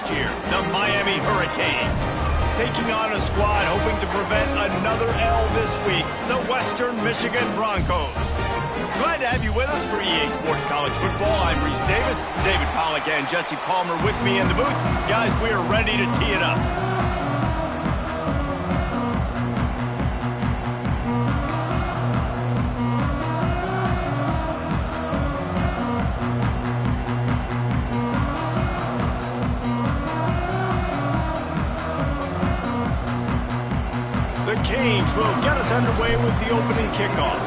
last year, the Miami Hurricanes. Taking on a squad hoping to prevent another L this week, the Western Michigan Broncos. Glad to have you with us for EA Sports College Football. I'm Reese Davis, David Pollack and Jesse Palmer with me in the booth. Guys, we are ready to tee it up. The Canes will get us underway with the opening kickoff.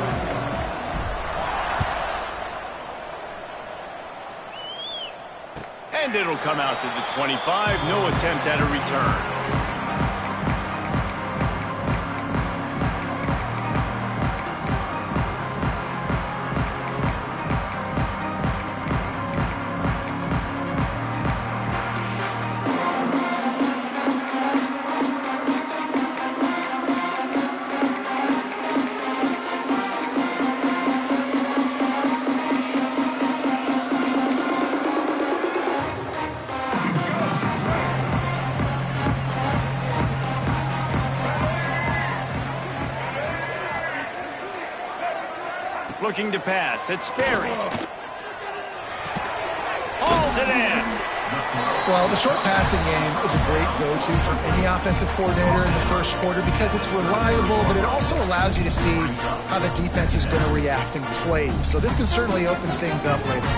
And it'll come out to the 25. No attempt at a return. Looking to pass. It's Sperry. Hauls it in. Well, the short passing game is a great go-to for any offensive coordinator in the first quarter because it's reliable, but it also allows you to see how the defense is going to react and play. So this can certainly open things up later.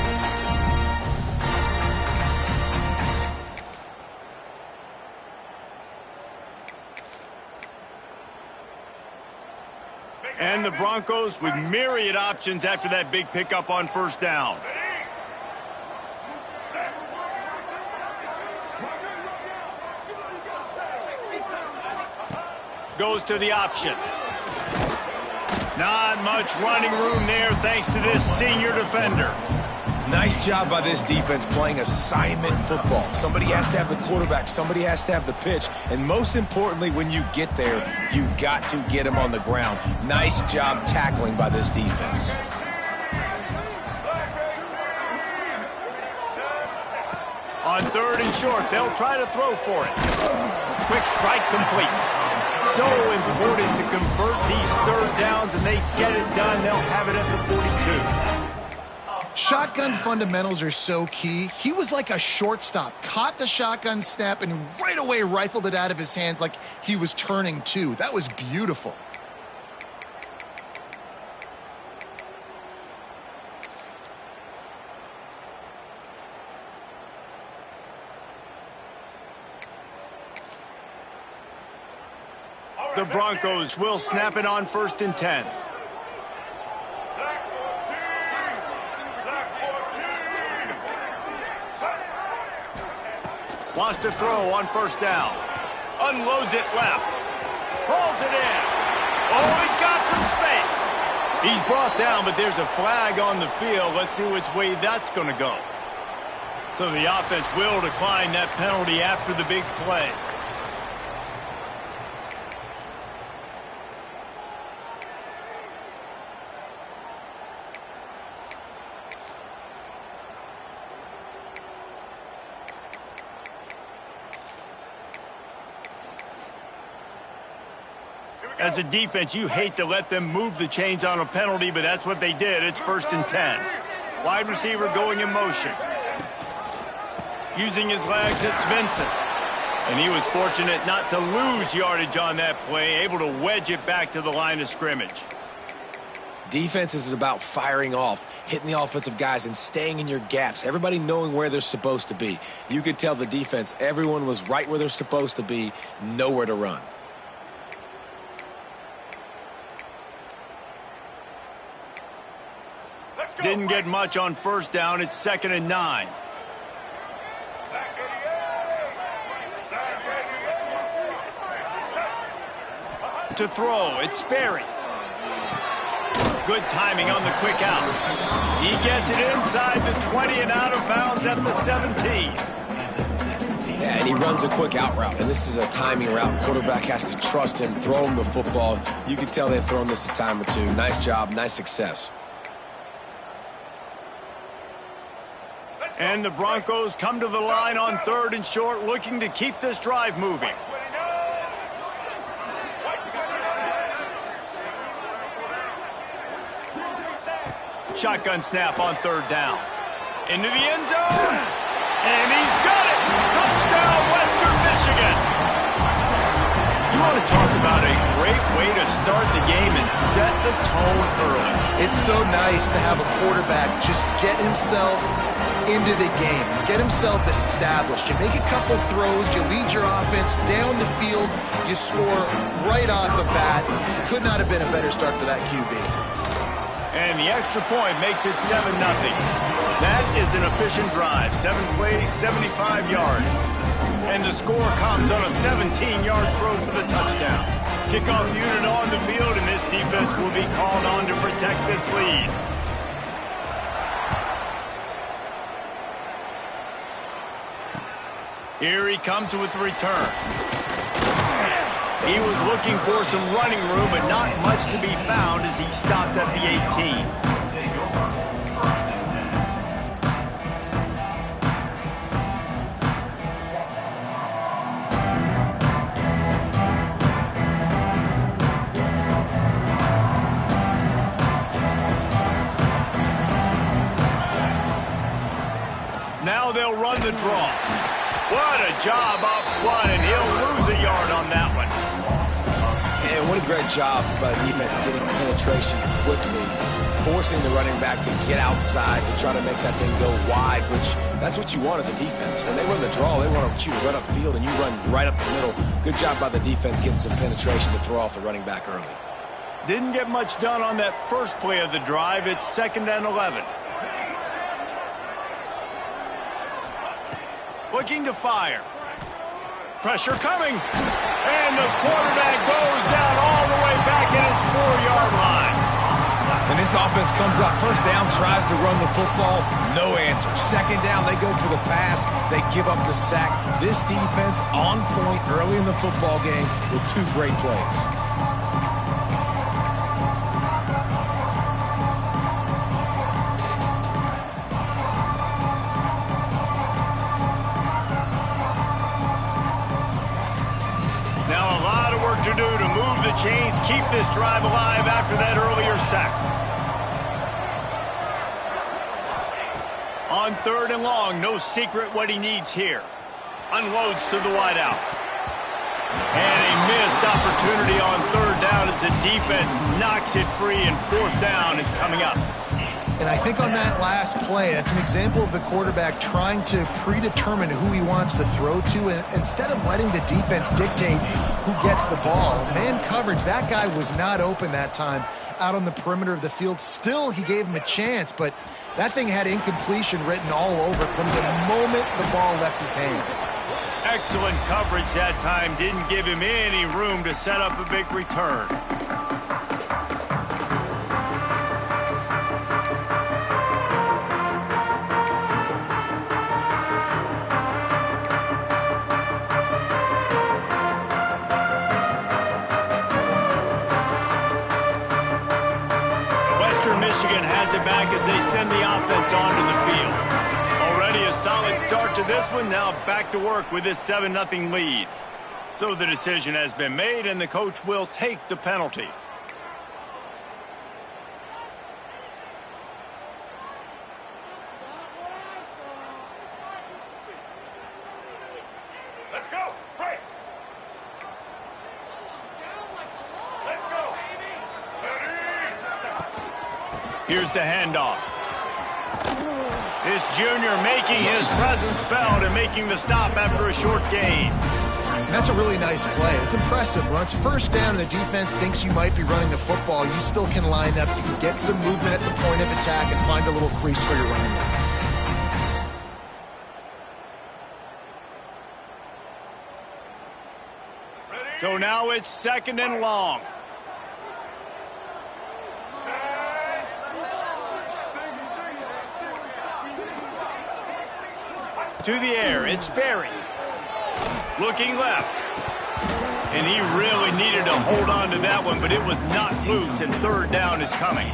And the Broncos with myriad options after that big pickup on first down. Goes to the option. Not much running room there thanks to this senior defender. Nice job by this defense playing assignment football. Somebody has to have the quarterback, somebody has to have the pitch, and most importantly, when you get there, you got to get him on the ground. Nice job tackling by this defense. On third and short, they'll try to throw for it. Quick strike complete. So important to convert these third downs, and they get it done. They'll have it at the 42. Shotgun fundamentals are so key. He was like a shortstop, caught the shotgun snap, and right away rifled it out of his hands like he was turning two. That was beautiful. The Broncos will snap it on first and 10. Wants to throw on first down. Unloads it left. Hauls it in. Oh, he's got some space. He's brought down, but there's a flag on the field. Let's see which way that's going to go. So the offense will decline that penalty after the big play. As a defense, you hate to let them move the chains on a penalty, but that's what they did. It's first and 10. Wide receiver going in motion. Using his legs, it's Vincent. And he was fortunate not to lose yardage on that play, able to wedge it back to the line of scrimmage. Defense is about firing off, hitting the offensive guys, and staying in your gaps. Everybody knowing where they're supposed to be. You could tell the defense, everyone was right where they're supposed to be, nowhere to run. Didn't get much on first down. It's second and 9. To throw, it's Sperry. Good timing on the quick out. He gets it inside the 20 and out of bounds at the 17. Yeah, and he runs a quick out route, and this is a timing route. Quarterback has to trust him, throw him the football. You can tell they've thrown this a time or two. Nice job, nice success. And the Broncos come to the line on 3rd and short, looking to keep this drive moving. Shotgun snap on 3rd down. Into the end zone. And he's got it. Touchdown, Western Michigan. You want to talk about a great way to start the game and set the tone early. It's so nice to have a quarterback just get himself into the game, get himself established. You make a couple throws, you lead your offense down the field, you score right off the bat. Could not have been a better start for that QB. And the extra point makes it 7-0. That is an efficient drive. 7 plays, 75 yards. And the score comes on a 17-yard throw for the touchdown. Kickoff unit on the field, and this defense will be called on to protect this lead. Here he comes with the return. He was looking for some running room, but not much to be found as he stopped at the 18. Now they'll run the draw. What a job up front, and he'll lose a yard on that one. And what a great job by the defense getting penetration quickly, forcing the running back to get outside to try to make that thing go wide, which that's what you want as a defense. When they run the draw, they want you to run upfield, and you run right up the middle. Good job by the defense getting some penetration to throw off the running back early. Didn't get much done on that first play of the drive. It's 2nd and 11. Looking to fire. Pressure coming. And the quarterback goes down all the way back at his 4-yard line. And this offense comes up 1st down, tries to run the football, no answer. 2nd down, they go for the pass, they give up the sack. This defense on point early in the football game with 2 great plays. To do to move the chains, keep this drive alive after that earlier sack. On 3rd and long, no secret what he needs here. Unloads to the wideout. And a missed opportunity on 3rd down as the defense knocks it free, and 4th down is coming up. And I think on that last play, that's an example of the quarterback trying to predetermine who he wants to throw to, and instead of letting the defense dictate who gets the ball. Man coverage, that guy was not open that time out on the perimeter of the field. Still, he gave him a chance, but that thing had incompletion written all over it from the moment the ball left his hand. Excellent coverage that time. Didn't give him any room to set up a big return. Michigan has it back as they send the offense onto the field. Already a solid start to this one. Now back to work with this 7-0 lead. So the decision has been made, and the coach will take the penalty. Let's go. Break. Let's go. Here's the handoff. This junior making his presence felt and making the stop after a short gain. And that's a really nice play. It's impressive. When it's 1st down and the defense thinks you might be running the football, you still can line up. You can get some movement at the point of attack and find a little crease for your running back. So now it's 2nd and long. To the air, it's Berry. Looking left. And he really needed to hold on to that one, but it was not loose, and 3rd down is coming.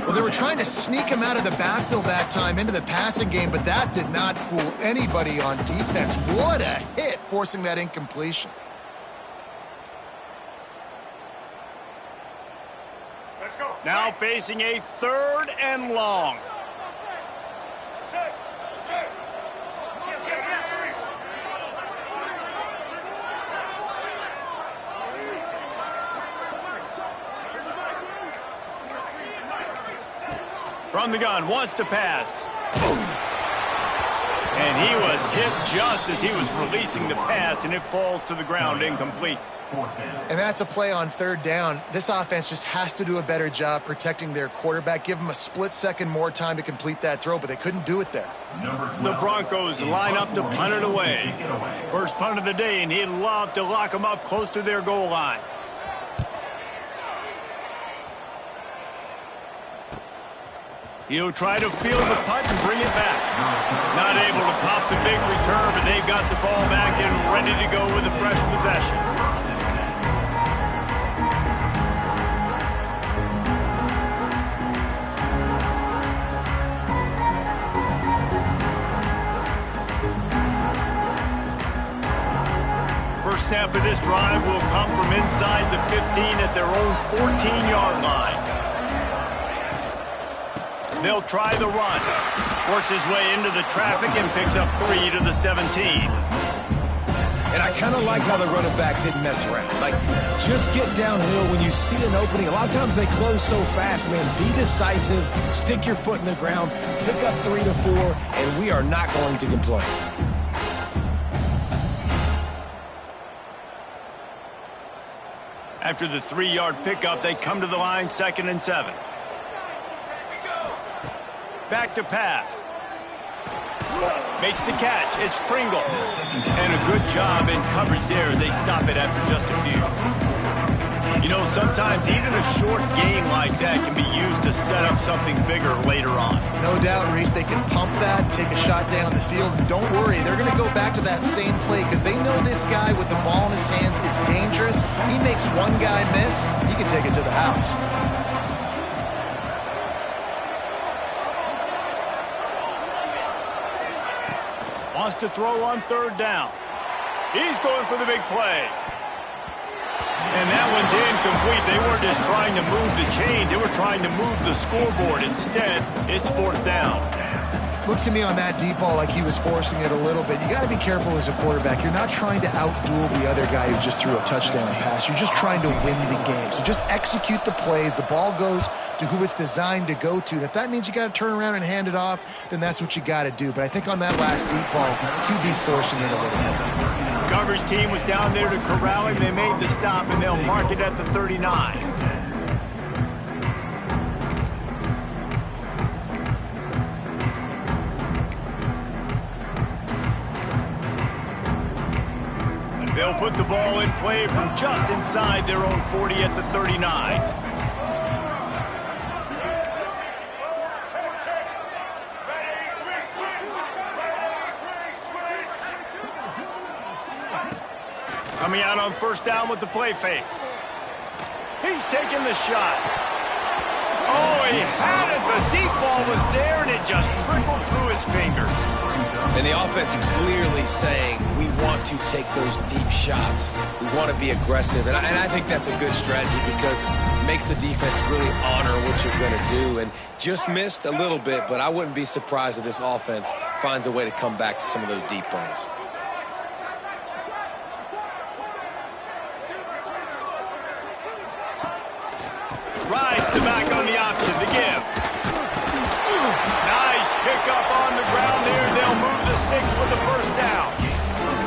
Well, they were trying to sneak him out of the backfield that time into the passing game, but that did not fool anybody on defense. What a hit, forcing that incompletion. Let's go. Now facing a 3rd and long. Set. Set. From the gun, wants to pass. And he was hit just as he was releasing the pass, and it falls to the ground incomplete. And that's a play on 3rd down. This offense just has to do a better job protecting their quarterback. Give him a split second more time to complete that throw, but they couldn't do it there. The Broncos line up to punt it away. First punt of the day, and he'd love to lock them up close to their goal line. He'll try to field the punt and bring it back. Not able to pop the big return, but they've got the ball back and ready to go with a fresh possession. First snap of this drive will come from inside the 15 at their own 14-yard line. They'll try the run. Works his way into the traffic and picks up 3 to the 17. And I kind of like how the running back didn't mess around. Like, just get downhill when you see an opening. A lot of times they close so fast, man. Be decisive, stick your foot in the ground, pick up 3 to 4, and we are not going to complain. After the 3-yard pickup, they come to the line 2nd and 7. Back to pass. Makes the catch. It's Pringle. And a good job in coverage there as they stop it after just a few. You know, sometimes even a short game like that can be used to set up something bigger later on. No doubt, Reese, they can pump that, take a shot down the field. And don't worry, they're going to go back to that same play because they know this guy with the ball in his hands is dangerous. He makes one guy miss, he can take it to the house. Wants to throw on 3rd down. He's going for the big play. And that one's incomplete. They weren't just trying to move the chains. They were trying to move the scoreboard. Instead, it's 4th down. Looked to me on that deep ball like he was forcing it a little bit. You got to be careful as a quarterback. You're not trying to outduel the other guy who just threw a touchdown pass. You're just trying to win the game. So just execute the plays. The ball goes to who it's designed to go to. And if that means you got to turn around and hand it off, then that's what you got to do. But I think on that last deep ball, QB forcing it a little bit. Coverage team was down there to corral him. They made the stop, and they'll mark it at the 39. They'll put the ball in play from just inside their own 40 at the 39. Coming out on 1st down with the play fake. He's taking the shot. Oh, he had it. The deep ball was there, and it just trickled through his fingers. And the offense clearly saying, we want to take those deep shots. We want to be aggressive. And I think that's a good strategy because it makes the defense really honor what you're going to do. And just missed a little bit, but I wouldn't be surprised if this offense finds a way to come back to some of those deep balls. Rides the back on the option, the give. Nice pickup on the ground there. They'll move the sticks with the 1st down.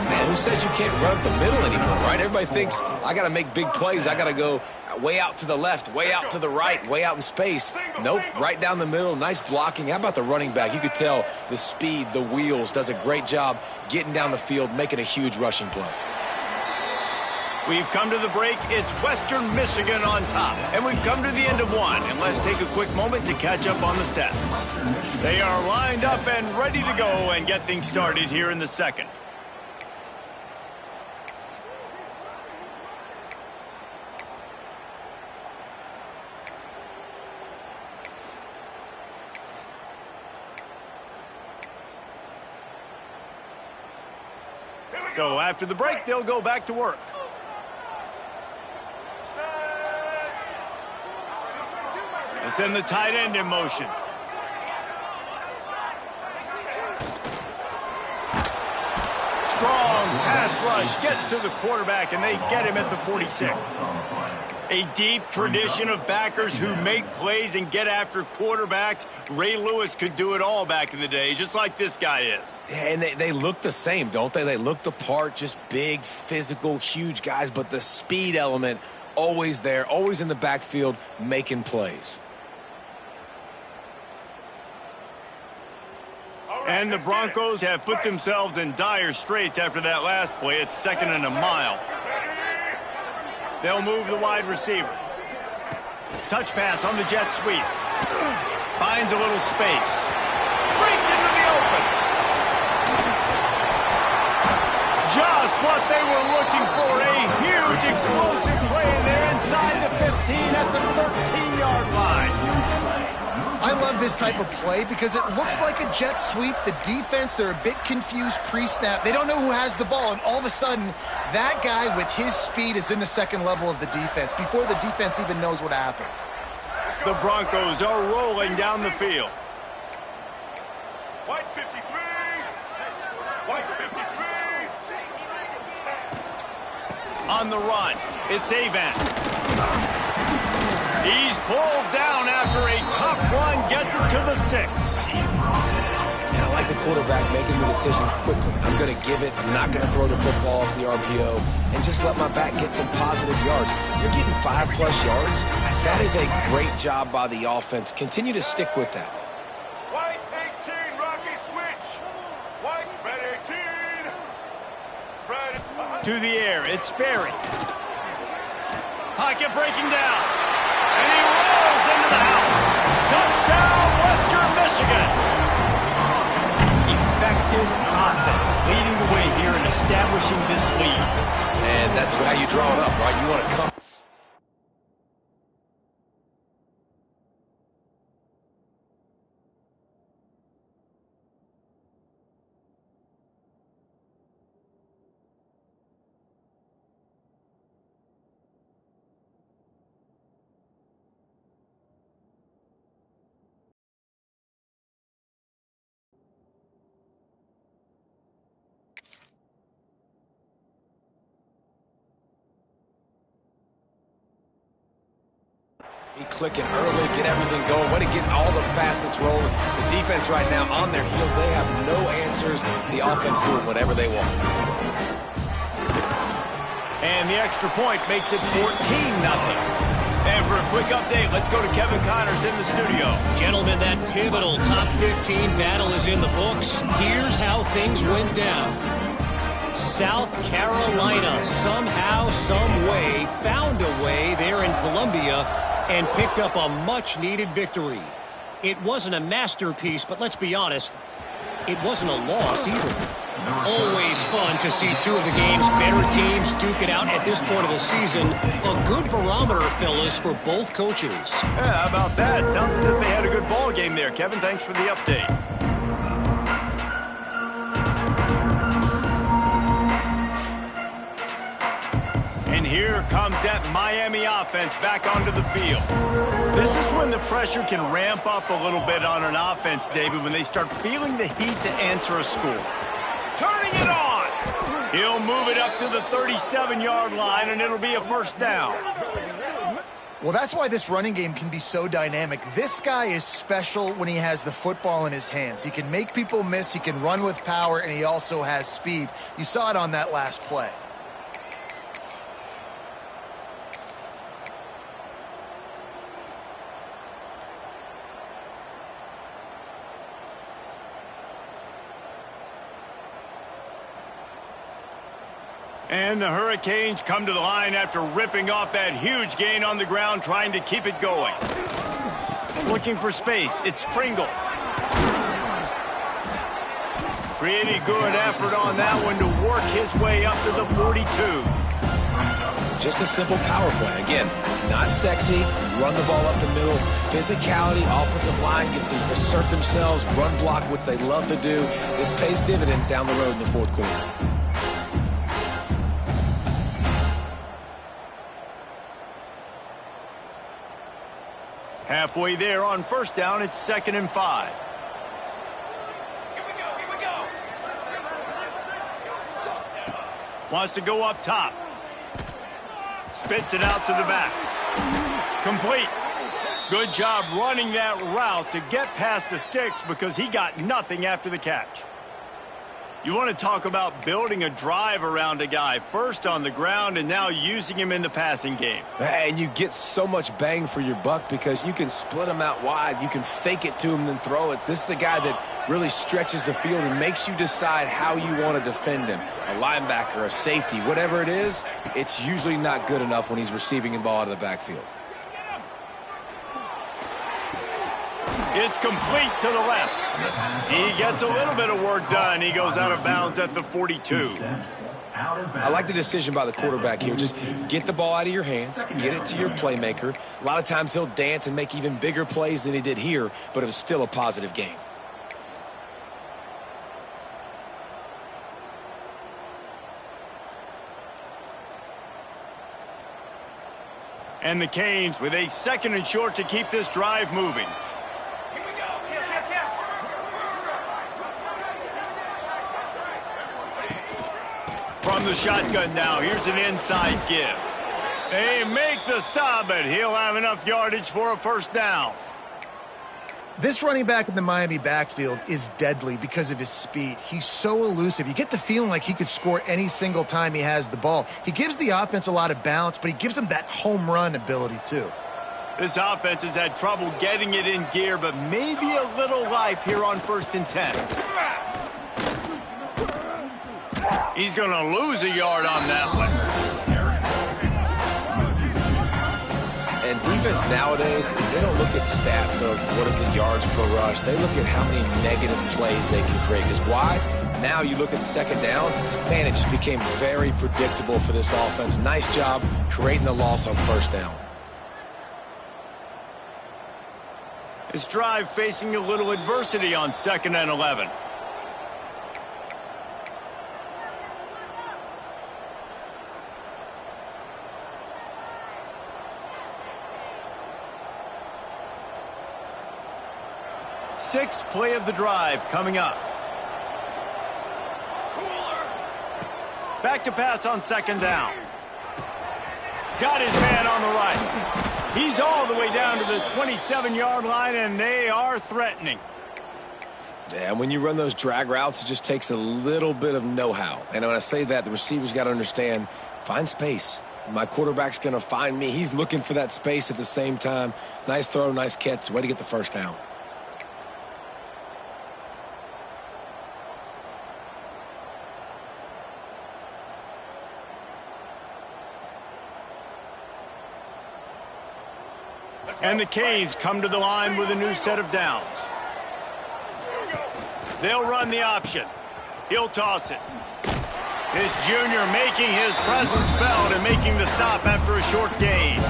Man, who says you can't run up the middle anymore, right? Everybody thinks, I got to make big plays. I got to go way out to the left, way out to the right, way out in space. Nope, right down the middle, nice blocking. How about the running back? You could tell the speed, the wheels, does a great job getting down the field, making a huge rushing play. We've come to the break. It's Western Michigan on top. And we've come to the end of one. And let's take a quick moment to catch up on the stats. They are lined up and ready to go and get things started here in the 2nd. So after the break, they'll go back to work. They send the tight end in motion. Strong pass rush gets to the quarterback, and they get him at the 46. A deep tradition of backers who make plays and get after quarterbacks. Ray Lewis could do it all back in the day, just like this guy is. Yeah, and they look the same, don't they? They look the part, just big, physical, huge guys, but the speed element always there, always in the backfield, making plays. And the Broncos have put themselves in dire straits after that last play. It's 2nd and a mile. They'll move the wide receiver. Touch pass on the jet sweep. Finds a little space. Breaks into the open. Just what they were looking for. A huge explosive play there inside the 15 at the 13-yard line. I love this type of play because it looks like a jet sweep. The defense, they're a bit confused pre-snap. They don't know who has the ball, and all of a sudden, that guy with his speed is in the second level of the defense before the defense even knows what happened. The Broncos are rolling down the field. White 53. White 53. On the run, it's Avant. He's pulled down after a tough run, gets it to the 6. And I like the quarterback making the decision quickly. I'm going to give it. I'm not going to throw the football off the RPO and just let my back get some positive yards. You're getting 5+ yards. That is a great job by the offense. Continue to stick with that. White 18, Rocky switch. White, red 18. Red. To the air, it's Sperry. Pocket breaking down. And he rolls into the house. Touchdown, Western Michigan. Effective offense, leading the way here and establishing this lead. And that's how you draw it up, right? You want to come. Be clicking early, get everything going, way to get all the facets rolling. The defense right now on their heels, they have no answers. The offense doing whatever they want. And the extra point makes it 14-0. And for a quick update, let's go to Kevin Connors in the studio. Gentlemen, that pivotal top 15 battle is in the books. Here's how things went down. South Carolina somehow, some way, found a way there in Columbia and picked up a much-needed victory. It wasn't a masterpiece, but let's be honest, it wasn't a loss either. Always fun to see two of the game's better teams duke it out at this point of the season. A good barometer, fellas, for both coaches. Yeah, how about that? Sounds as if they had a good ball game there. Kevin, thanks for the update. And here comes that Miami offense back onto the field. This is when the pressure can ramp up a little bit on an offense, David, when they start feeling the heat to answer a score. Turning it on. He'll move it up to the 37-yard line, and it'll be a first down. Well, that's why this running game can be so dynamic. This guy is special when he has the football in his hands. He can make people miss, he can run with power, and he also has speed. You saw it on that last play. And the Hurricanes come to the line after ripping off that huge gain on the ground, trying to keep it going. Looking for space. It's Pringle. Pretty good effort on that one to work his way up to the 42. Just a simple power play. Again, not sexy, run the ball up the middle. Physicality, offensive line gets to assert themselves, run block, which they love to do. This pays dividends down the road in the fourth quarter. Halfway there on first down, it's 2nd and 5. Here we go. Wants to go up top. Spits it out to the back. Complete. Good job running that route to get past the sticks because he got nothing after the catch. You want to talk about building a drive around a guy, first on the ground and now using him in the passing game. And you get so much bang for your buck because you can split him out wide. You can fake it to him and then throw it. This is the guy that really stretches the field and makes you decide how you want to defend him. A linebacker, a safety, whatever it is, it's usually not good enough when he's receiving the ball out of the backfield. It's complete to the left. He gets a little bit of work done. He goes out of bounds at the 42. I like the decision by the quarterback here. Just get the ball out of your hands, get it to your playmaker. A lot of times he'll dance and make even bigger plays than he did here, but it was still a positive game. And the Canes with a 2nd and short to keep this drive moving. From the shotgun now, here's an inside give. They make the stop, but he'll have enough yardage for a first down. This running back in the Miami backfield is deadly because of his speed. He's so elusive. You get the feeling like he could score any single time he has the ball. He gives the offense a lot of balance, but he gives them that home run ability too. This offense has had trouble getting it in gear, but maybe a little life here on 1st and 10. He's going to lose a yard on that one. And defense nowadays, they don't look at stats of what is the yards per rush. They look at how many negative plays they can create. Because why? Now you look at 2nd down, man, it just became very predictable for this offense. Nice job creating the loss on 1st down. This drive facing a little adversity on 2nd and 11. Sixth play of the drive coming up. Back to pass on 2nd down. Got his man on the right. He's all the way down to the 27-yard line, and they are threatening. Yeah, when you run those drag routes, it just takes a little bit of know-how. And when I say that, the receivers got to understand, find space. My quarterback's going to find me. He's looking for that space at the same time. Nice throw, nice catch. Way to get the first down. And the Canes come to the line with a new set of downs. They'll run the option. He'll toss it. This junior making his presence felt and making the stop after a short gain.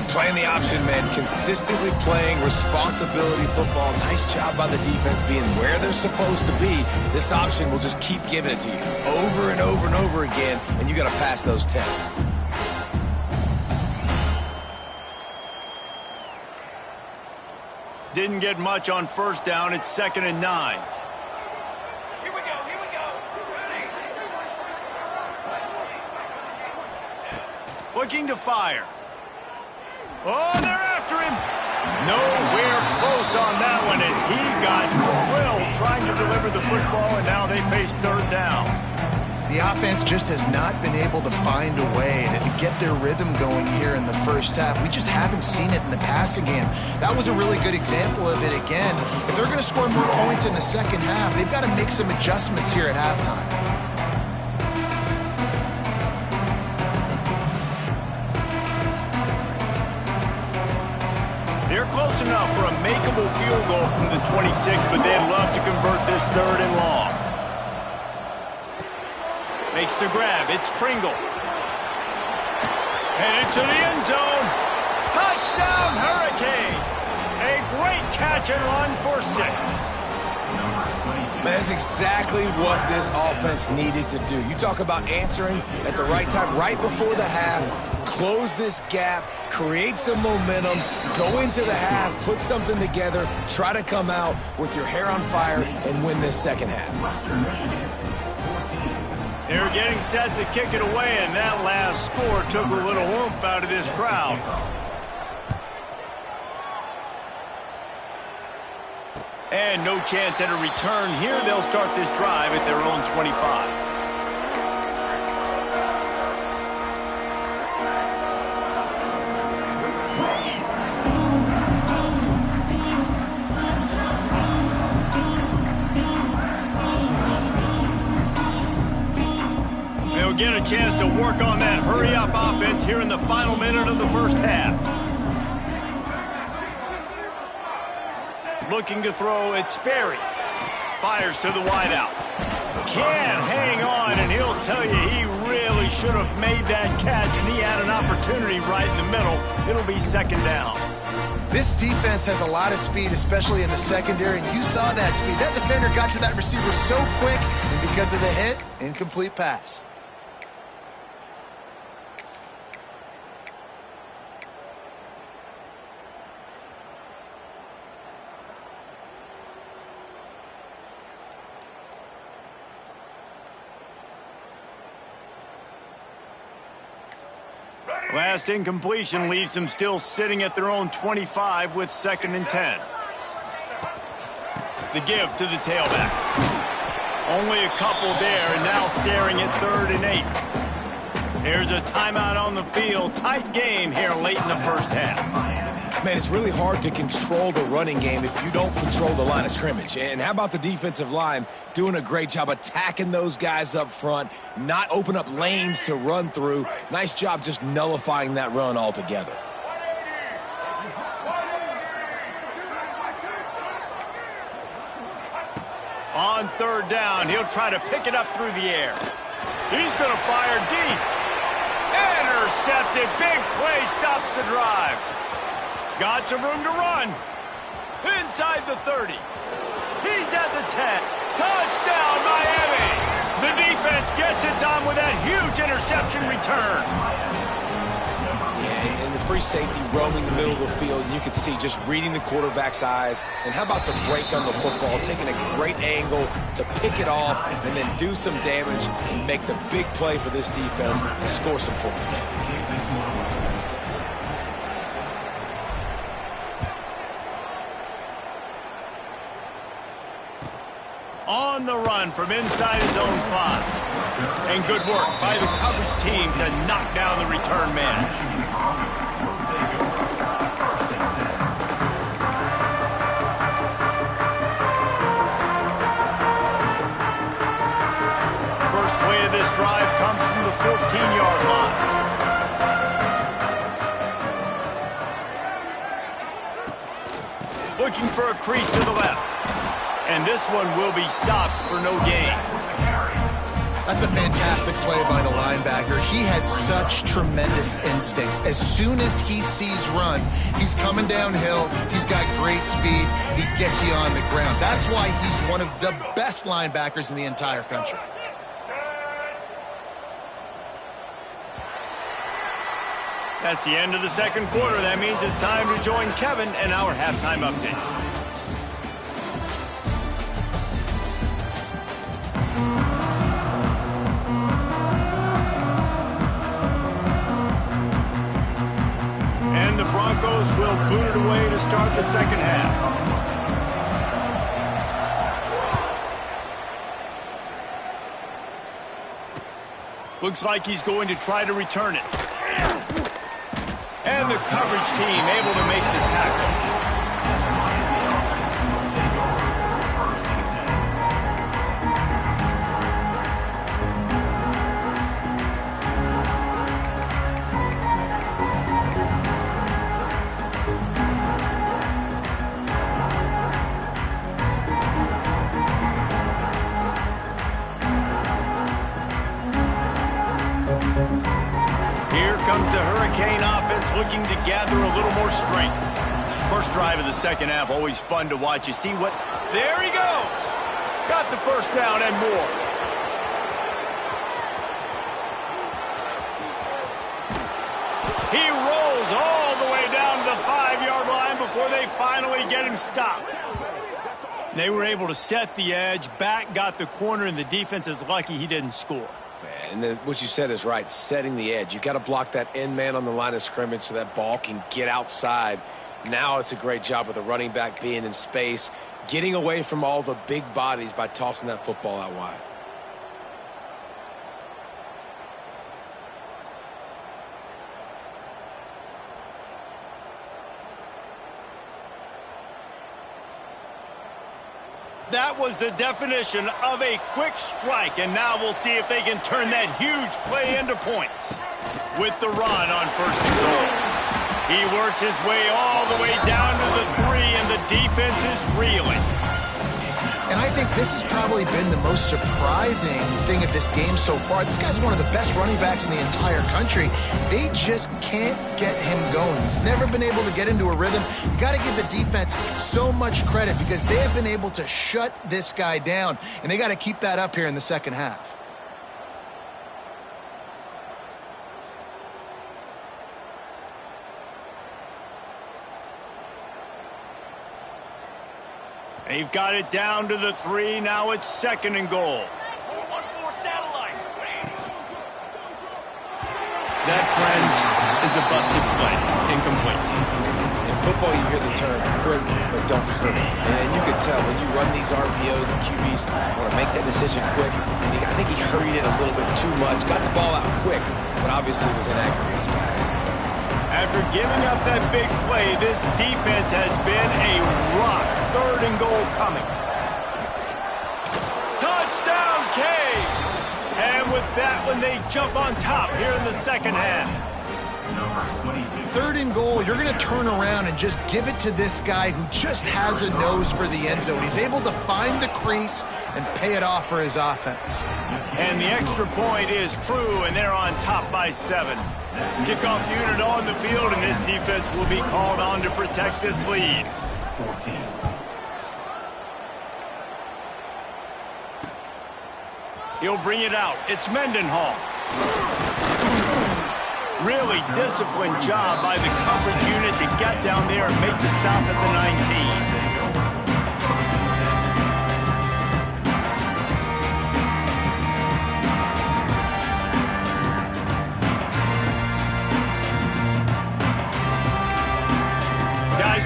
Playing the option, man. Consistently playing responsibility football. Nice job by the defense being where they're supposed to be. This option will just keep giving it to you over and over and over again, and you got to pass those tests. Didn't get much on 1st down. It's 2nd and 9. Here we go. Looking to fire. Oh, they're after him. Nowhere close on that one as he got drilled trying to deliver the football, and now they face 3rd down. The offense just has not been able to find a way to get their rhythm going here in the first half. We just haven't seen it in the passing game. That was a really good example of it again. If they're going to score more points in the second half, they've got to make some adjustments here at halftime. They're close enough for a makeable field goal from the 26, but they'd love to convert this 3rd and long. Makes the grab. It's Pringle. Headed to the end zone. Touchdown, Hurricanes. A great catch and run for 6. That's exactly what this offense needed to do. You talk about answering at the right time, right before the half, close this gap, create some momentum, go into the half, put something together, try to come out with your hair on fire and win this second half. They're getting set to kick it away, and that last score took a little oomph out of this crowd. And no chance at a return here. They'll start this drive at their own 25. They'll get a chance to work on that hurry-up offense here in the final minute of the first half. Looking to throw, it's Sperry. Fires to the wideout. Can't hang on, and he'll tell you he really should have made that catch, and he had an opportunity right in the middle. It'll be second down. This defense has a lot of speed, especially in the secondary, and you saw that speed. That defender got to that receiver so quick, and because of the hit, incomplete pass. Last incompletion leaves them still sitting at their own 25 with 2nd and 10. The give to the tailback. Only a couple there, and now staring at 3rd and 8. There's a timeout on the field. Tight game here late in the first half. Man, it's really hard to control the running game if you don't control the line of scrimmage. And how about the defensive line doing a great job attacking those guys up front, not open up lanes to run through. Nice job just nullifying that run altogether. On 3rd down, he'll try to pick it up through the air. He's going to fire deep. Intercepted. Big play stops the drive. Got some room to run. Inside the 30. He's at the 10. Touchdown, Miami. The defense gets it done with that huge interception return. Yeah, and the free safety roaming the middle of the field, and you can see just reading the quarterback's eyes. And how about the break on the football, taking a great angle to pick it off and then do some damage and make the big play for this defense to score some points. On the run from inside his own 5. And good work by the coverage team to knock down the return man. First play of this drive comes from the 14-yard line. Looking for a crease to the left. And this one will be stopped for no gain. That's a fantastic play by the linebacker. He has such tremendous instincts. As soon as he sees run, he's coming downhill. He's got great speed. He gets you on the ground. That's why he's one of the best linebackers in the entire country. That's the end of the second quarter. That means it's time to join Kevin and our halftime update. And the Broncos will boot it away to start the second half. Looks like he's going to try to return it. And the coverage team able to make the tackle. Here comes the Hurricane offense looking to gather a little more strength. First drive of the second half, always fun to watch. You see what? There he goes. Got the first down and more. He rolls all the way down to the 5-yard line before they finally get him stopped. They were able to set the edge. Back got the corner, and the defense is lucky he didn't score. And what you said is right, setting the edge. You got to block that end man on the line of scrimmage so that ball can get outside. Now it's a great job with the running back being in space, getting away from all the big bodies by tossing that football out wide. That was the definition of a quick strike, and now we'll see if they can turn that huge play into points. With the run on 1st and goal. He works his way all the way down to the 3, and the defense is reeling. And I think this has probably been the most surprising thing of this game so far. This guy's one of the best running backs in the entire country. They just can't get him going. He's never been able to get into a rhythm. You got to give the defense so much credit because they have been able to shut this guy down, and they got to keep that up here in the second half. They've got it down to the 3. Now it's 2nd and goal. 4-1-4 satellite. That, friends, is a busted play. Incomplete. In football, you hear the term quick, but don't hurry. And you can tell when you run these RPOs, the QBs want to make that decision quick. And I think he hurried it a little bit too much. Got the ball out quick, but obviously was inaccurate in his pass. After giving up that big play, this defense has been a rock. 3rd and goal coming. Touchdown, Canes! And with that one, they jump on top here in the second half. 3rd and goal, you're going to turn around and just give it to this guy who just has a nose for the end zone. He's able to find the crease and pay it off for his offense. And the extra point is true, and they're on top by 7. Kickoff unit on the field, and this defense will be called on to protect this lead. 14. He'll bring it out. It's Mendenhall. Really disciplined job by the coverage unit to get down there and make the stop at the 19.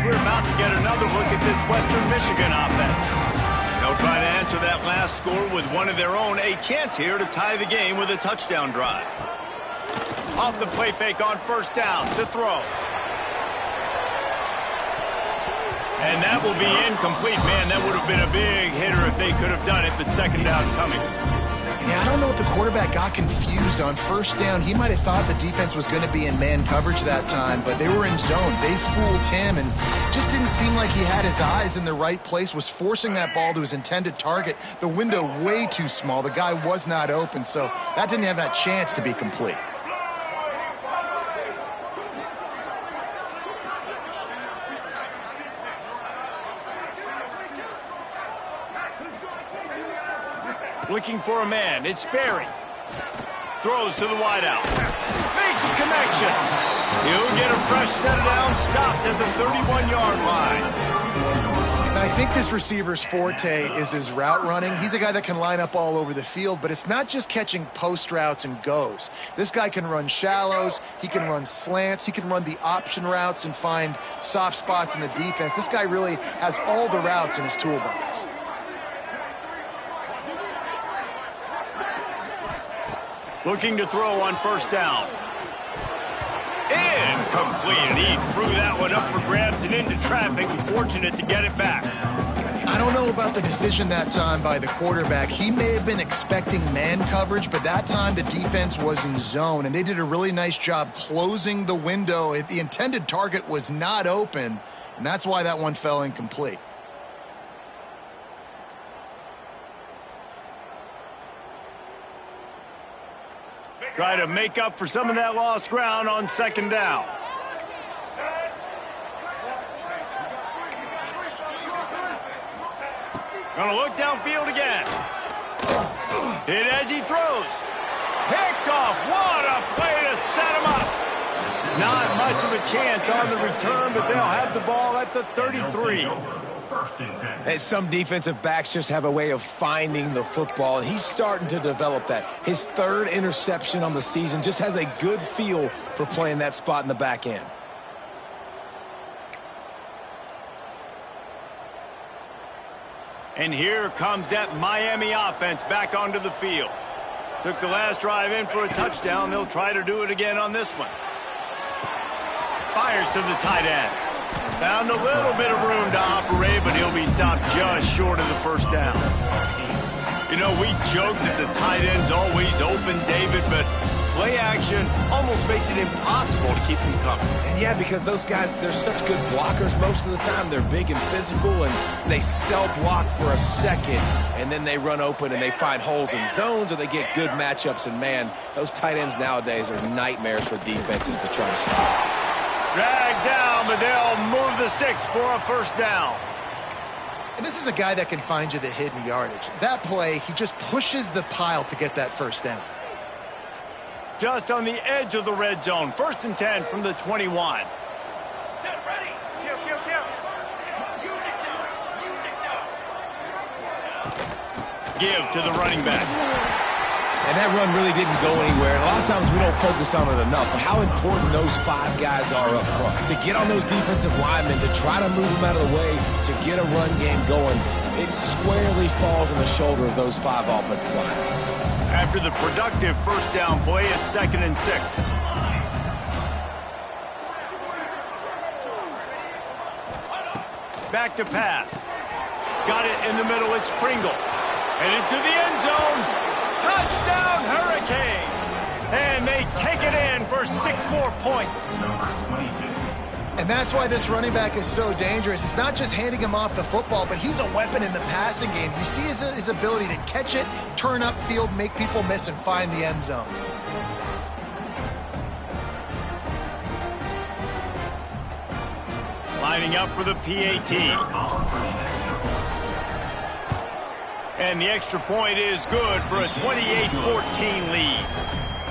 We're about to get another look at this Western Michigan offense. They'll try to answer that last score with one of their own. A chance here to tie the game with a touchdown drive. Off the play fake on 1st down to throw. And that will be incomplete. Man, that would have been a big hitter if they could have done it, but 2nd down coming. Yeah, I don't know if the quarterback got confused on 1st down. He might have thought the defense was going to be in man coverage that time, but they were in zone. They fooled him and just didn't seem like he had his eyes in the right place, was forcing that ball to his intended target. The window way too small. The guy was not open, so that didn't have that chance to be complete. Looking for a man. It's Berry. Throws to the wideout. Makes a connection. He'll get a fresh set down, stopped at the 31-yard line. And I think this receiver's forte is his route running. He's a guy that can line up all over the field, but it's not just catching post routes and goes. This guy can run shallows. He can run slants. He can run the option routes and find soft spots in the defense. This guy really has all the routes in his toolbox. Looking to throw on 1st down. Incomplete, and he threw that one up for grabs and into traffic. Fortunate to get it back. I don't know about the decision that time by the quarterback. He may have been expecting man coverage, but that time the defense was in zone, and they did a really nice job closing the window. The intended target was not open, and that's why that one fell incomplete. Try to make up for some of that lost ground on 2nd down. Gonna look downfield again. Hit as he throws. Picked off. What a play to set him up. not much of a chance on the return, but they'll have the ball at the 33. And some defensive backs just have a way of finding the football, and he's starting to develop that. His third interception on the season, just has a good feel for playing that spot in the back end. And here comes that Miami offense back onto the field. Took the last drive in for a touchdown. They'll try to do it again on this one. Fires to the tight end. Found a little bit of room to operate, but he'll be stopped just short of the first down. You know, we joke that the tight end's always open, David, but play action almost makes it impossible to keep them coming. And yeah, because those guys, they're such good blockers most of the time. They're big and physical, and they cell block for a second, and then they run open and they find holes in zones, or they get good matchups. And man, those tight ends nowadays are nightmares for defenses to try to stop. Dragged down, but they'll move the sticks for a first down. And this is a guy that can find you the hidden yardage. That play, he just pushes the pile to get that first down. Just on the edge of the red zone. 1st and 10 from the 21. Set ready. Kill. Music now. Give to the running back. And that run really didn't go anywhere. And a lot of times we don't focus on it enough, but how important those 5 guys are up front. To get on those defensive linemen, to try to move them out of the way, to get a run game going, it squarely falls on the shoulder of those 5 offensive linemen. After the productive first down play, it's 2nd and 6. Back to pass. Got it in the middle. It's Pringle. And into the end zone. Touchdown, Hurricanes! And they take it in for 6 more points. And that's why this running back is so dangerous. It's not just handing him off the football, but he's a weapon in the passing game. You see his ability to catch it, turn upfield, make people miss, and find the end zone. Lining up for the PAT. And the extra point is good for a 28-14 lead.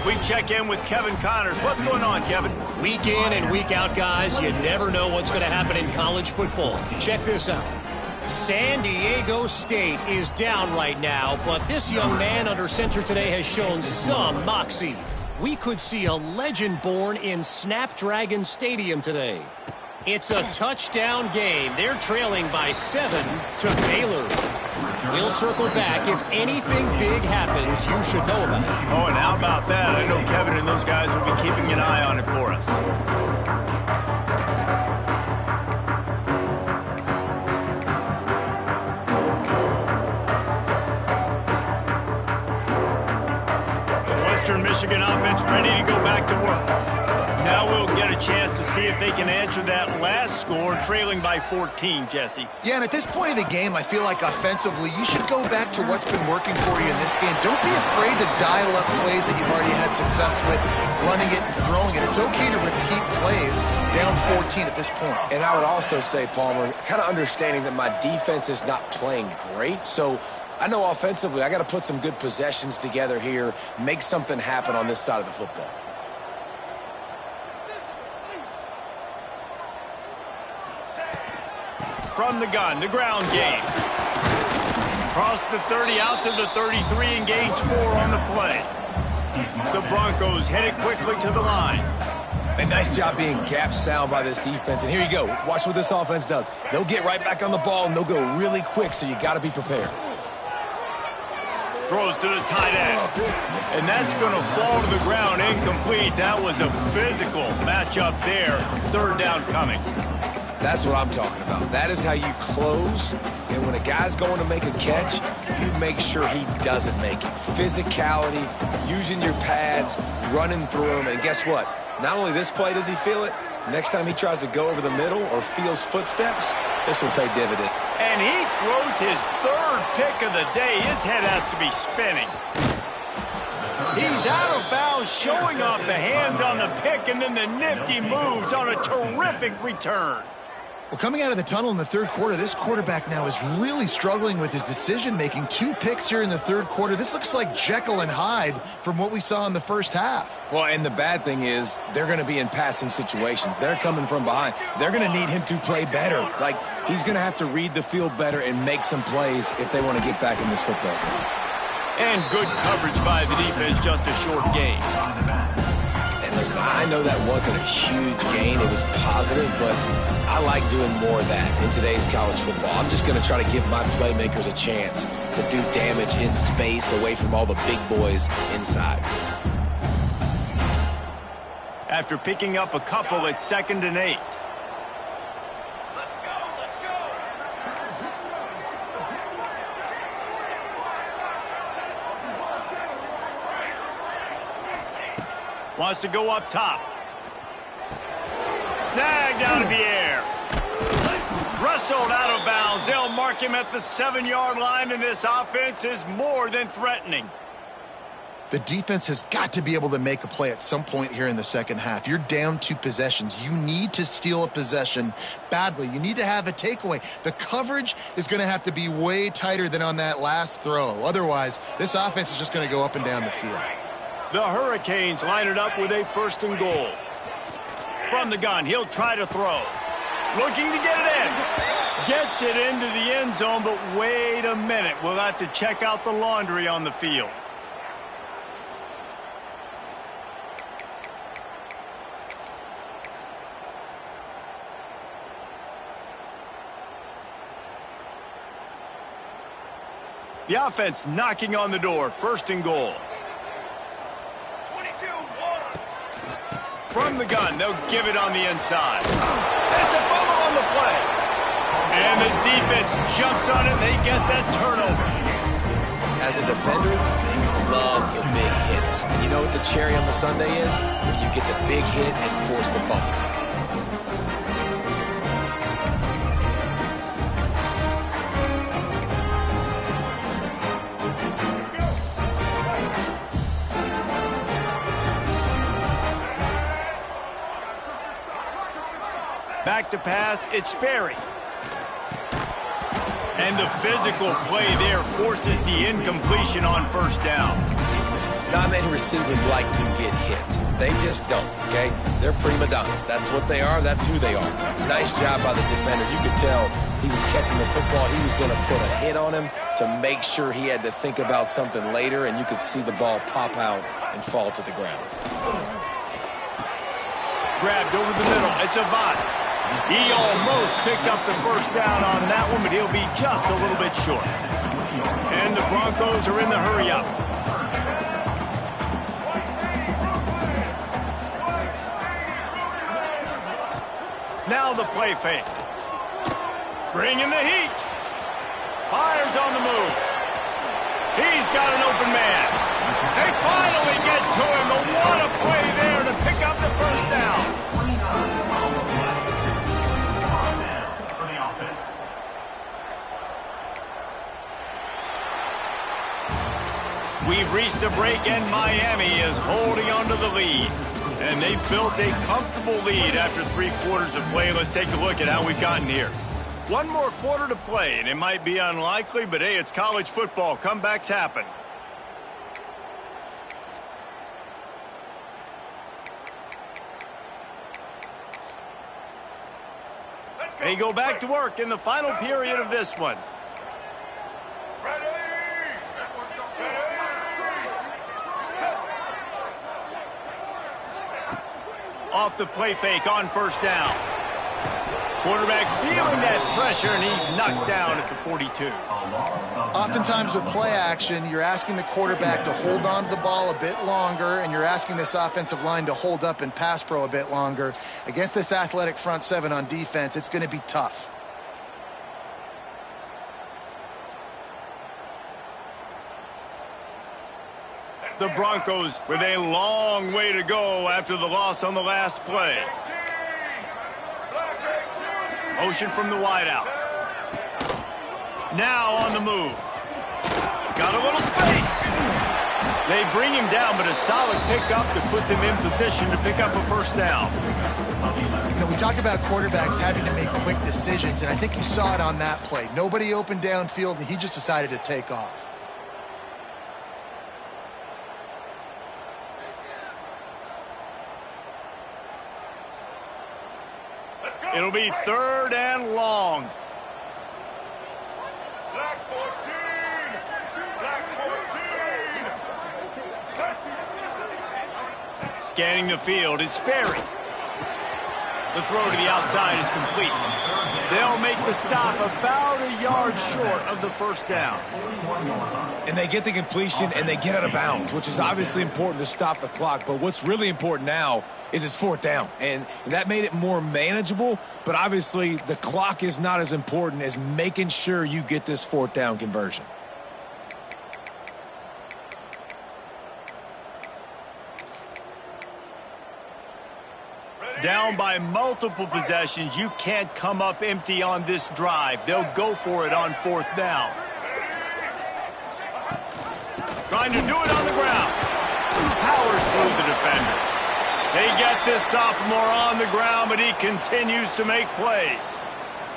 We check in with Kevin Connors. What's going on, Kevin? Week in and week out, guys, you never know what's going to happen in college football. Check this out. San Diego State is down right now, but this young man under center today has shown some moxie. We could see a legend born in Snapdragon Stadium today. It's a touchdown game. They're trailing by 7 to Baylor. We'll circle back. If anything big happens, you should know about it. Oh, and how about that? I know Kevin and those guys will be keeping an eye on it for us. The Western Michigan offense ready to go back to work. Now we'll get a chance to see if they can answer that last score, trailing by 14, Jesse. Yeah, and at this point of the game, I feel like offensively, you should go back to what's been working for you in this game. Don't be afraid to dial up plays that you've already had success with, running it and throwing it. It's okay to repeat plays down 14 at this point. And I would also say, Palmer, kind of understanding that my defense is not playing great, so I know offensively I got to put some good possessions together here, make something happen on this side of the football. From the gun, the ground game. Cross the 30 out to the 33 and gains 4 on the play. The Broncos headed quickly to the line. A nice job being gap sound by this defense. And here you go. Watch what this offense does. They'll get right back on the ball, and they'll go really quick, so you got to be prepared. Throws to the tight end. And that's going to fall to the ground incomplete. That was a physical matchup there. 3rd down coming. That's what I'm talking about. That is how you close. And when a guy's going to make a catch, you make sure he doesn't make it. Physicality, using your pads, running through them. And guess what? Not only this play does he feel it, next time he tries to go over the middle or feels footsteps, this will pay dividend. And he throws his 3rd pick of the day. His head has to be spinning. He's out of bounds, showing off the hands on the pick, and then the nifty moves on a terrific return. Well, coming out of the tunnel in the third quarter, this quarterback now is really struggling with his decision-making. 2 picks here in the third quarter. This looks like Jekyll and Hyde from what we saw in the first half. Well, and the bad thing is they're going to be in passing situations. They're coming from behind. They're going to need him to play better. Like, he's going to have to read the field better and make some plays if they want to get back in this football game. And good coverage by the defense, just a short gain. And listen, I know that wasn't a huge gain. It was positive, but I like doing more of that in today's college football. I'm just going to try to give my playmakers a chance to do damage in space away from all the big boys inside. After picking up a couple, it's 2nd and 8. Let's go, let's go. Wants to go up top. Snagged out of the air. Wrestled out of bounds. They'll mark him at the 7-yard line, and this offense is more than threatening. The defense has got to be able to make a play at some point here in the second half. You're down 2 possessions. You need to steal a possession badly. You need to have a takeaway. The coverage is going to have to be way tighter than on that last throw. Otherwise, this offense is just going to go up and down the field. The Hurricanes line it up with a 1st and goal. From the gun, he'll try to throw. Looking to get it in. Gets it into the end zone, but wait a minute. We'll have to check out the laundry on the field. The offense knocking on the door. 1st and goal. 22-1. From the gun, they'll give it on the inside. And it's a fumble on the play. And the defense jumps on it, and they get that turnover. As a defender, you love the big hits. And you know what the cherry on the sundae is? When you get the big hit and force the fumble. Back to pass, it's Sperry. And the physical play there forces the incompletion on 1st down. Not many receivers like to get hit. They just don't, okay? They're prima donnas. That's what they are. That's who they are. Nice job by the defender. You could tell he was catching the football. He was going to put a hit on him to make sure he had to think about something later, and you could see the ball pop out and fall to the ground. Grabbed over the middle. It's Avant. He almost picked up the 1st down on that one, but he'll be just a little bit short. And the Broncos are in the hurry-up. Now the play fake. Bringing the heat. Fires on the move. He's got an open man. They finally get to him, but what a play there to pick up the 1st down. We've reached a break, and Miami is holding on to the lead. And they've built a comfortable lead after 3 quarters of play. Let's take a look at how we've gotten here. 1 more quarter to play, and it might be unlikely, but hey, it's college football. Comebacks happen. They go back to work in the final period of this one. Off the play fake on 1st down. Quarterback feeling that pressure, and he's knocked down at the 42. Oftentimes with play action, you're asking the quarterback to hold on to the ball a bit longer, and you're asking this offensive line to hold up and pass pro a bit longer. Against this athletic front 7 on defense, it's going to be tough. The Broncos with a long way to go after the loss on the last play. Motion from the wideout. Now on the move. Got a little space. They bring him down, but a solid pickup to put them in position to pick up a 1st down. You know, we talk about quarterbacks having to make quick decisions, and I think you saw it on that play. Nobody opened downfield, and he just decided to take off. It'll be 3rd and long. Black 14! Black 14! Scanning the field, it's Sperry. The throw to the outside is complete. They'll make the stop about a yard short of the first down. And they get the completion and they get out of bounds, which is obviously important to stop the clock. But what's really important now is it's 4th down. And that made it more manageable. But obviously the clock is not as important as making sure you get this 4th down conversion. Down by multiple possessions, you can't come up empty on this drive. They'll go for it on 4th down. Trying to do it on the ground. Powers through the defender. They get this sophomore on the ground, but he continues to make plays.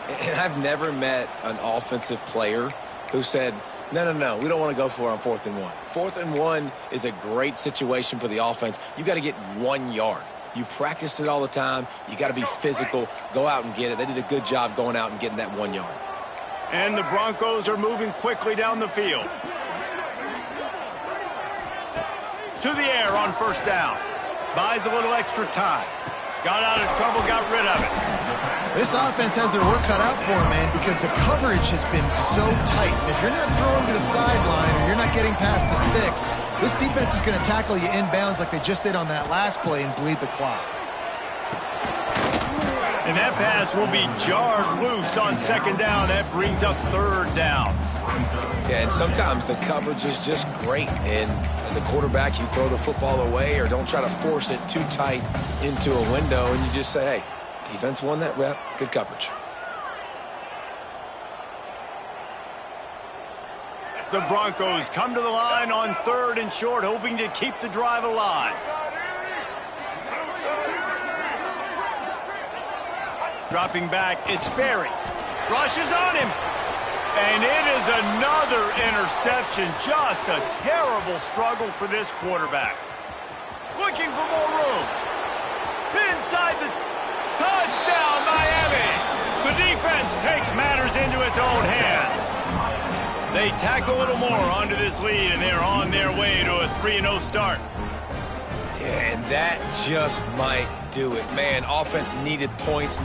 And I've never met an offensive player who said, no, we don't want to go for it on 4th and 1. 4th and 1 is a great situation for the offense. You got to get 1 yard. You practice it all the time. You got to be physical. Go out and get it. They did a good job going out and getting that 1 yard. And the Broncos are moving quickly down the field. To the air on 1st down. Buys a little extra time. Got out of trouble, got rid of it. This offense has their work cut out for them, man, because the coverage has been so tight. And if you're not throwing to the sideline or you're not getting past the sticks, this defense is going to tackle you inbounds like they just did on that last play and bleed the clock. And that pass will be jarred loose on 2nd down. That brings up 3rd down. Yeah, and sometimes the coverage is just great. And as a quarterback, you throw the football away or don't try to force it too tight into a window, and you just say, hey, defense won that rep, good coverage. The Broncos come to the line on 3rd and short, hoping to keep the drive alive. Dropping back, it's Sperry. Rushes on him. And it is another interception. Just a terrible struggle for this quarterback. Looking for more room. Inside the touchdown, Miami. The defense takes matters into its own hands. They tack a little more onto this lead, and they're on their way to a 3-0 start. Yeah, and that just might do it. Man, offense needed points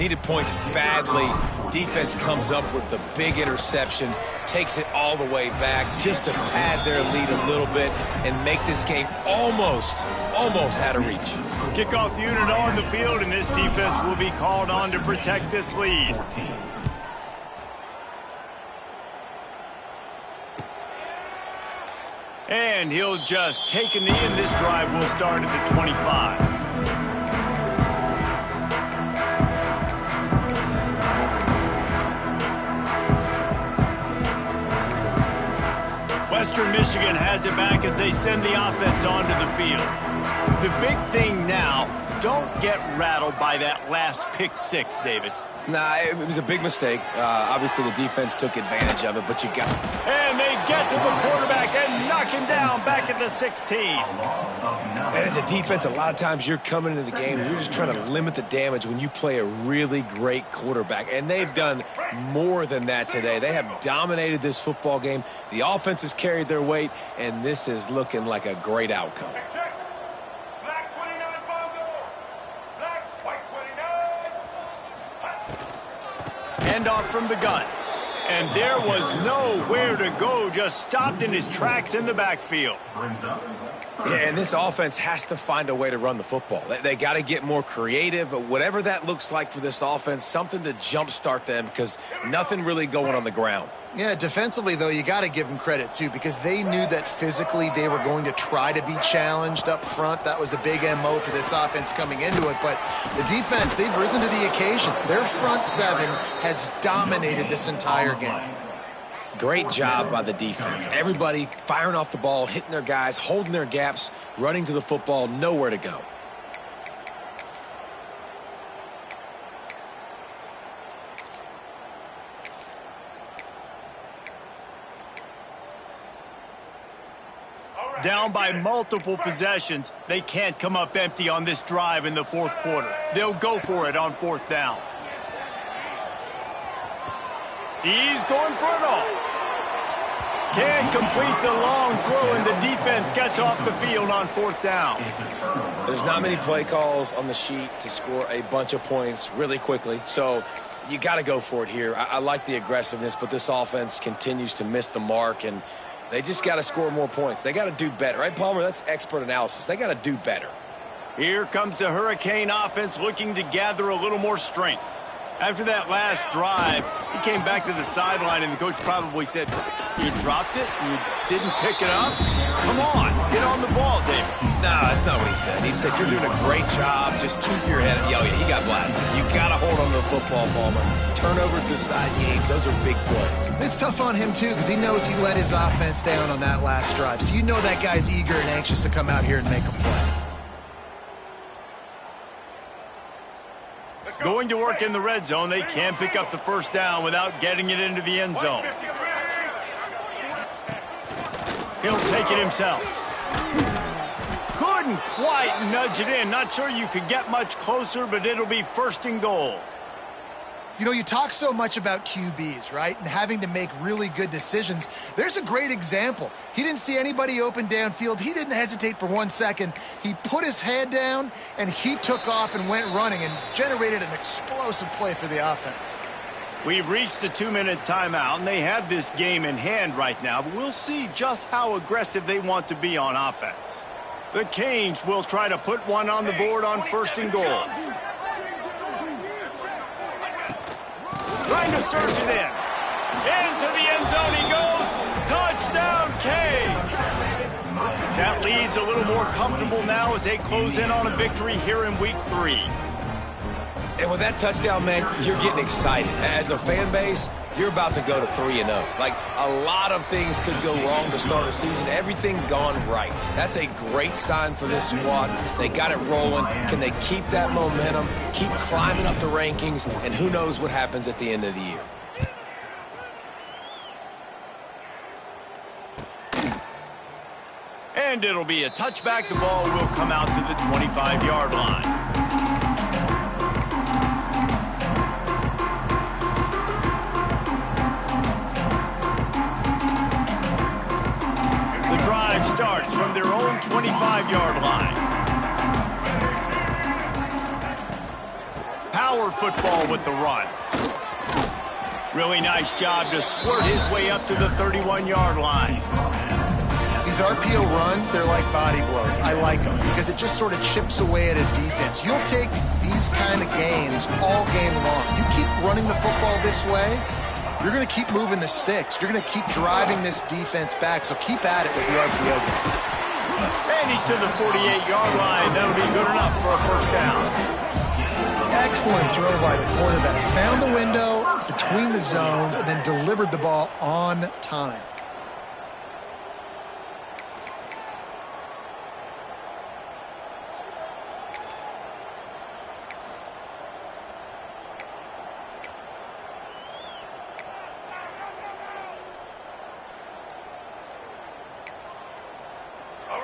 badly. Defense comes up with the big interception, takes it all the way back just to pad their lead a little bit and make this game almost out of reach. Kickoff unit on the field, and this defense will be called on to protect this lead. And he'll just take a knee, and this drive will start at the 25. Western Michigan has it back as they send the offense onto the field. The big thing now, don't get rattled by that last pick 6, David. Nah, it was a big mistake. Obviously, the defense took advantage of it, but you got it. And they get to the quarterback and knock him down back at the 16. And as a defense, a lot of times you're coming into the game and you're just trying to limit the damage when you play a really great quarterback. And they've done more than that today. They have dominated this football game. The offense has carried their weight, and this is looking like a great outcome. Black 29 Bongo! Black, white 29! Handoff from the gun. And there was nowhere to go, just stopped in his tracks in the backfield. Yeah, and this offense has to find a way to run the football. They got to get more creative, whatever that looks like for this offense, something to jumpstart them because nothing really going on the ground. Yeah, defensively, though, you got to give them credit, too, because they knew that physically they were going to try to be challenged up front. That was a big MO for this offense coming into it. But the defense, they've risen to the occasion. Their front seven has dominated this entire game. Great job by the defense. Everybody firing off the ball, hitting their guys, holding their gaps, running to the football, nowhere to go. Down by multiple possessions, they can't come up empty on this drive in the fourth quarter. They'll go for it on fourth down. He's going for it all. Can't complete the long throw, and the defense gets off the field on fourth down. There's not many play calls on the sheet to score a bunch of points really quickly, so you got to go for it here. I like the aggressiveness, but this offense continues to miss the mark, and they just got to score more points. They got to do better, right, Palmer? That's expert analysis. They got to do better. Here comes the Hurricane offense looking to gather a little more strength. After that last drive, he came back to the sideline, and the coach probably said, "You dropped it? You didn't pick it up? Come on, get on the ball, David." No, that's not what he said. He said, "You're doing a great job. Just keep your head up." Yeah, he got blasted. You got to hold on to the football, Palmer. Turnovers decide games. Those are big plays. It's tough on him, too, because he knows he let his offense down on that last drive. So you know that guy's eager and anxious to come out here and make a play. Going to work in the red zone, they can't pick up the first down without getting it into the end zone. He'll take it himself. Couldn't quite nudge it in. Not sure you could get much closer, but it'll be first and goal. You know, you talk so much about QBs, right? And having to make really good decisions. There's a great example. He didn't see anybody open downfield. He didn't hesitate for 1 second. He put his head down, and he took off and went running and generated an explosive play for the offense. We've reached the 2-minute timeout, and they have this game in hand right now, but we'll see just how aggressive they want to be on offense. The Canes will try to put one on the board on first and goal. Trying to surge it in. Into the end zone he goes. Touchdown, Canes. That lead's a little more comfortable now as they close in on a victory here in week 3. And with that touchdown, man, you're getting excited. As a fan base, you're about to go to 3-0. Like, a lot of things could go wrong to start a season. Everything gone right. That's a great sign for this squad. They got it rolling. Can they keep that momentum, keep climbing up the rankings, and who knows what happens at the end of the year. And it'll be a touchback. The ball will come out to the 25-yard line. Starts from their own 25-yard line. Power football with the run. Really nice job to squirt his way up to the 31-yard line. These RPO runs, they're like body blows. I like them because it just sort of chips away at a defense. You'll take these kind of gains all game long. You keep running the football this way, you're going to keep moving the sticks. You're going to keep driving this defense back, so keep at it with the RPO game. And he's to the 48-yard line. That'll be good enough for a first down. Excellent throw by the quarterback. Found the window between the zones and then delivered the ball on time.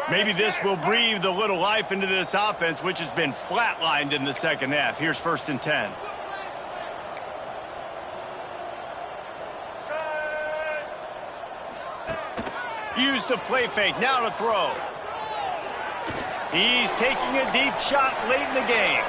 Maybe this will breathe a little life into this offense, which has been flatlined in the second half. Here's first and 10. Use the play fake. Now to throw. He's taking a deep shot late in the game.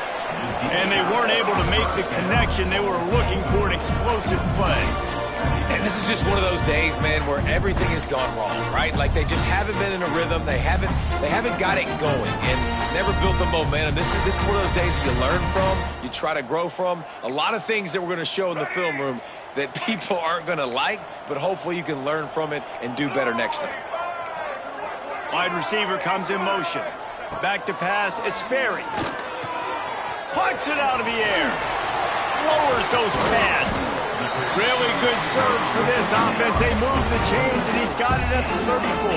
And they weren't able to make the connection. They were looking for an explosive play. And this is just one of those days, man, where everything has gone wrong, right? Like, they just haven't been in a rhythm. They haven't got it going and never built the momentum. This is one of those days that you learn from, you try to grow from. A lot of things that we're going to show in the film room that people aren't going to like, but hopefully you can learn from it and do better next time. Wide receiver comes in motion. Back to pass, it's Berry. Puts it out of the air. Lowers those pads. Really good surge for this offense. They move the chains, and he's got it at the 34.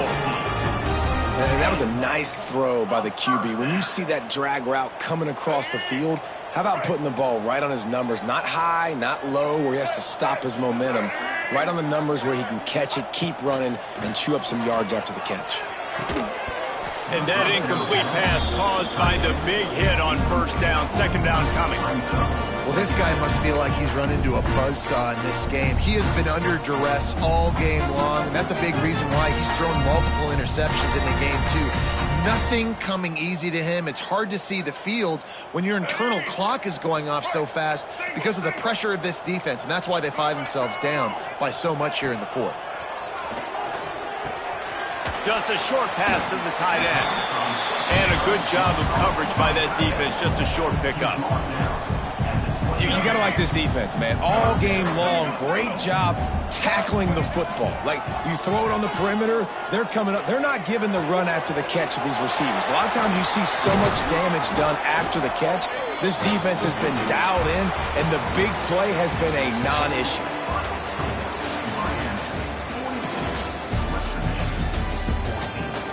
And that was a nice throw by the QB. When you see that drag route coming across the field, how about putting the ball right on his numbers? Not high, not low, where he has to stop his momentum. Right on the numbers where he can catch it, keep running, and chew up some yards after the catch. And that incomplete pass caused by the big hit on first down. Second down coming. Well, this guy must feel like he's run into a buzzsaw in this game. He has been under duress all game long, and that's a big reason why he's thrown multiple interceptions in the game, too. Nothing coming easy to him. It's hard to see the field when your internal clock is going off so fast because of the pressure of this defense, and that's why they find themselves down by so much here in the fourth. Just a short pass to the tight end. And a good job of coverage by that defense. Just a short pickup. You got to like this defense, man. All game long, great job tackling the football. Like, you throw it on the perimeter, they're coming up. They're not giving the run after the catch to these receivers. A lot of times you see so much damage done after the catch. This defense has been dialed in, and the big play has been a non-issue.